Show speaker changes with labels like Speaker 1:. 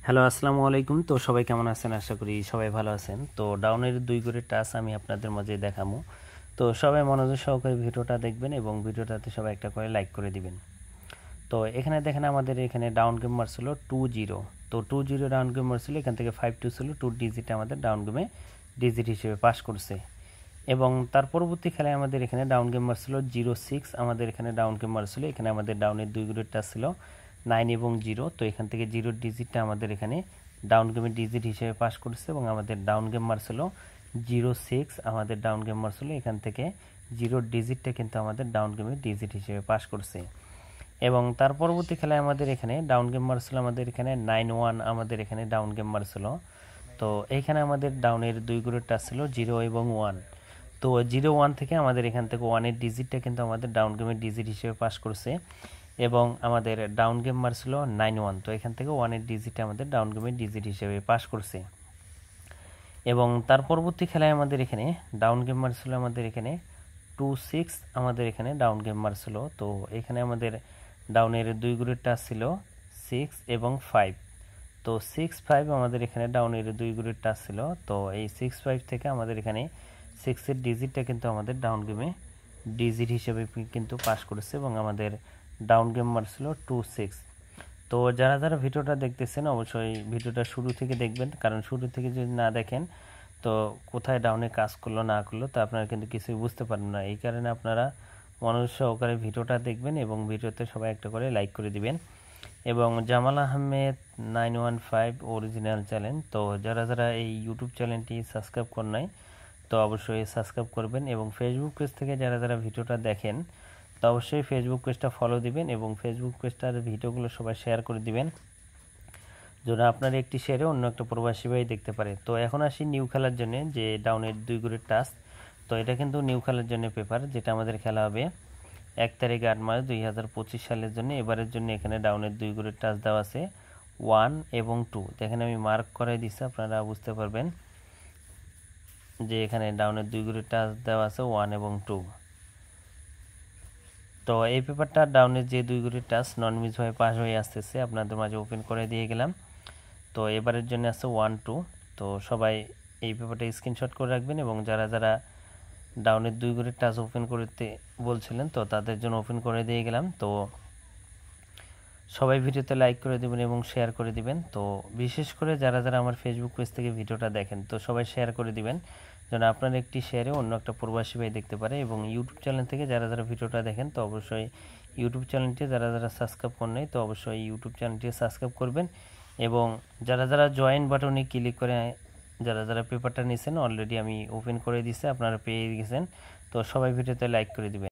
Speaker 1: Hello, আসসালামু আলাইকুম। তো সবাই কেমন আছেন? আশা করি সবাই ভালো আছেন। তো ডাউনের 2 করে টাচ আমি আপনাদের মাঝে দেখাবো। তো সবাই মনোযোগ সহকারে ভিডিওটা দেখবেন এবং ভিডিওটাতে সবাই একটা করে লাইক করে দিবেন। তো এখানে দেখেন আমাদের এখানে ডাউন গেম মারছিল 2-0। তো 2-0 ডাউন গেম মারছিল, এখান থেকে 5-2 ছিল, 2 ডিজিট আমাদের ডাউন গেমে ডিজিট হিসেবে পাস করছে। এবং তার পরবর্তী খেলায় আমাদের এখানে ডাউন গেম মারছিল 0-6, আমাদের এখানে ডাউন গেম মারছিল। এখানে আমাদের ডাউনের 2 গ্রেড টাচ ছিল 9 এবং 0। তো এখান থেকে 0 ডিজিটটা আমাদের এখানে ডাউন গেমের ডিজিট হিসেবে পাস করছে এবং আমাদের ডাউন গেম মারছিল 0-6, আমাদের ডাউন গেম মারছিল। এখান থেকে 0 ডিজিটটা কিন্তু আমাদের ডাউন গেমের ডিজিট হিসেবে পাস করছে। এবং তার পরবর্তী খেলায় আমাদের এখানে ডাউন গেম মারছিল আমাদের এখানে 9-1, আমাদের এখানে ডাউন গেম মারছিল। তো এইখানে আমাদের ডাউনের 2 গ্রেড টাচ ছিল 0 এবং 1। তো 0-1 থেকে আমাদের এখান থেকে 1-এর ডিজিটটা কিন্তু আমাদের ডাউন গেমের ডিজিট হিসেবে পাস করছে এবং আমাদের ডাউন গেম মারছিল 9-1। তো এখান থেকে 1-এর ডিজিটটা আমাদের ডাউন গেমের ডিজিট হিসেবে পাস করছে। এবং তার পরবর্তী খেলায় আমাদের এখানে ডাউন গেম মারছিল আমাদের এখানে 2-6, আমাদের এখানে ডাউন গেম মারছিল। তো এখানে আমাদের ডাউনের 2 গ্রেড টাচ ছিল 6 এবং 5। তো 6-5 আমাদের এখানে ডাউনের 2 গ্রেড টাচ ছিল। তো এই 6-5 থেকে আমাদের এখানে 6-এর ডিজিটটা কিন্তু আমাদের ডাউন গেমে ডিজিট হিসেবে কিন্তু পাস করেছে এবং আমাদের ডাউন গেম মারছিল 2-6। তো যারা যারা ভিডিওটা দেখতেছেন অবশ্যই ভিডিওটা শুরু থেকে দেখবেন, কারণ শুরু থেকে যদি না দেখেন তো কোথায় ডাউনে কাজ করলো না করলো তা আপনারা কিন্তু কিছুই বুঝতে পারবেন না। এই কারণে আপনারা মনোযোগ সহকারে ভিডিওটা দেখবেন এবং ভিডিওতে সবাই একটা করে লাইক করে দিবেন। এবং জামাল আহমেদ 915 অরিজিনাল চ্যানেল, তো যারা যারা এই ইউটিউব চ্যানেলটি সাবস্ক্রাইব করেন নাই তো অবশ্যই সাবস্ক্রাইব করবেন। এবং ফেসবুক পেজ থেকে যারা যারা ভিডিওটা দেখেন তো অবশ্যই ফেসবুক পেজটা ফলো দিবেন এবং ফেসবুক পেজটার ভিডিওগুলো সবাই শেয়ার করে দিবেন, যেন আপনার একটি শেয়ারে অন্য একটা প্রবাসী ভাই দেখতে পারে। তো এখন আসি নিউ খেলার জন্য, যে ডাউনের 2 গ্রেড টাচ। তো এটা কিন্তু নিউ খেলার জন্য পেপার, যেটা আমাদের খেলা হবে 1 তারিখ 8 মার্চ 2025 সালের জন্য। এবারের জন্য এখানে ডাউনের 2 গ্রেড টাচ দেওয়া আছে 1 এবং 2। এখানে আমি মার্ক করে দিচ্ছি, আপনারা বুঝতে পারবেন যে এখানে ডাউনের 2 গ্রেড টাচ দেওয়া আছে 1 এবং 2। তো এই পেপারটা ডাউনের যে 2 গ্রেড টাচ নন মিস হয়ে পাস হয়ে আসতেছে, আপনাদের মাঝে ওপেন করে দিয়ে গেলাম। তো এবারের জন্য আছে 1-2। তো সবাই এই পেপারটা স্ক্রিনশট করে রাখবেন এবং যারা যারা ডাউনের 2 গ্রেড টাচ ওপেন করতে বলছিলেন তো তাদের জন্য ওপেন করে দিয়ে গেলাম। তো সবাই ভিডিওতে লাইক করে দিবেন এবং শেয়ার করে দিবেন। তো বিশেষ করে যারা যারা আমার ফেসবুক পেজ থেকে ভিডিওটা দেখেন তো সবাই শেয়ার করে দিবেন, যেন আপনার একটি শেয়ারে অন্য একটা প্রবাসী ভাই দেখতে পারে। এবং ইউটিউব চ্যানেল থেকে যারা যারা ভিডিওটা দেখেন তো অবশ্যই ইউটিউব চ্যানেলটি যারা যারা সাবস্ক্রাইব করেন নাই তো অবশ্যই ইউটিউব চ্যানেলটি সাবস্ক্রাইব করবেন। এবং যারা যারা জয়েন বাটনে ক্লিক করে যারা যারা পেপারটা নিয়েছেন অলরেডি আমি ওপেন করে দিয়েছি, আপনারা পেয়ে গেছেন। তো সবাই ভিডিওতে লাইক করে দিবেন।